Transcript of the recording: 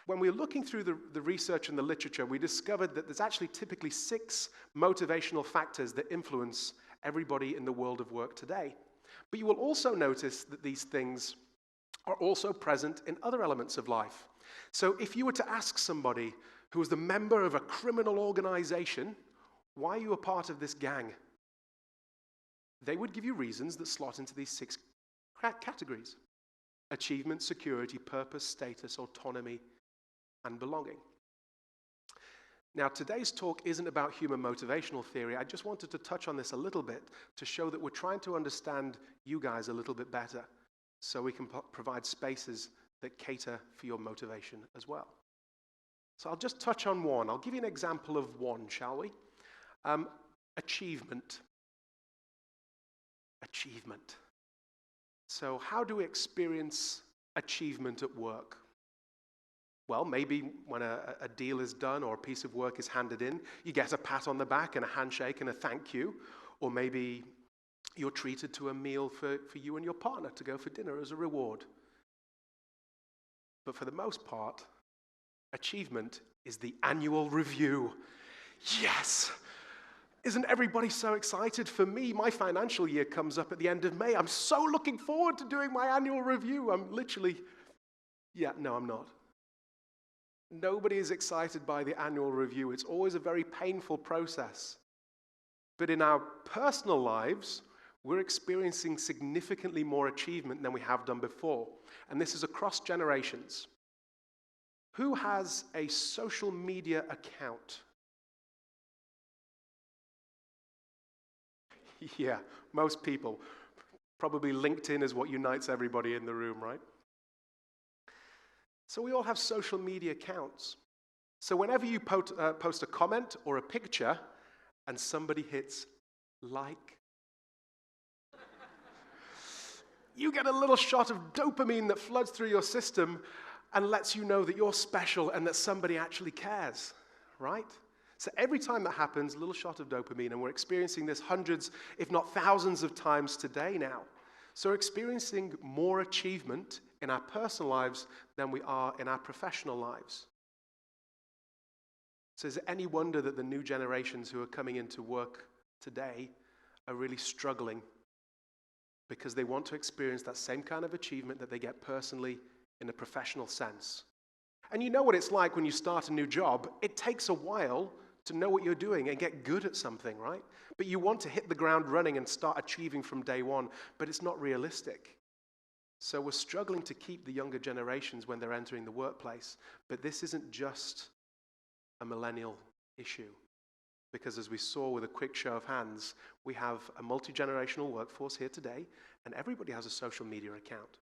when we were looking through the research and the literature, we discovered that there's actually typically 6 motivational factors that influence everybody in the world of work today. But you will also notice that these things are also present in other elements of life. So if you were to ask somebody who was the member of a criminal organization, why are you a part of this gang? They would give you reasons that slot into these 6 categories: achievement, security, purpose, status, autonomy, and belonging. Now, today's talk isn't about human motivational theory. I just wanted to touch on this a little bit to show that we're trying to understand you guys a little bit better so we can provide spaces that cater for your motivation as well. So I'll just touch on one. I'll give you an example of one, shall we? Achievement. Achievement. So how do we experience achievement at work? Well, maybe when a deal is done or a piece of work is handed in, you get a pat on the back and a handshake and a thank you. Or maybe you're treated to a meal for you and your partner to go for dinner as a reward. But for the most part, achievement is the annual review. Yes! Isn't everybody so excited? For me, my financial year comes up at the end of May. I'm so looking forward to doing my annual review. I'm literally, no, I'm not. Nobody is excited by the annual review. It's always a very painful process. But in our personal lives, we're experiencing significantly more achievement than we have done before. And this is across generations. Who has a social media account? Yeah, most people. Probably LinkedIn is what unites everybody in the room, right? So we all have social media accounts. So whenever you post a comment or a picture and somebody hits like, you get a little shot of dopamine that floods through your system and lets you know that you're special and that somebody actually cares, right? So every time that happens, a little shot of dopamine, and we're experiencing this hundreds, if not thousands of times today now. So we're experiencing more achievement in our personal lives than we are in our professional lives. So is it any wonder that the new generations who are coming into work today are really struggling because they want to experience that same kind of achievement that they get personally in a professional sense? And you know what it's like when you start a new job. It takes a while to know what you're doing and get good at something, right? But you want to hit the ground running and start achieving from day one, but it's not realistic. So we're struggling to keep the younger generations when they're entering the workplace. But this isn't just a millennial issue, because as we saw with a quick show of hands, we have a multi-generational workforce here today, and everybody has a social media account.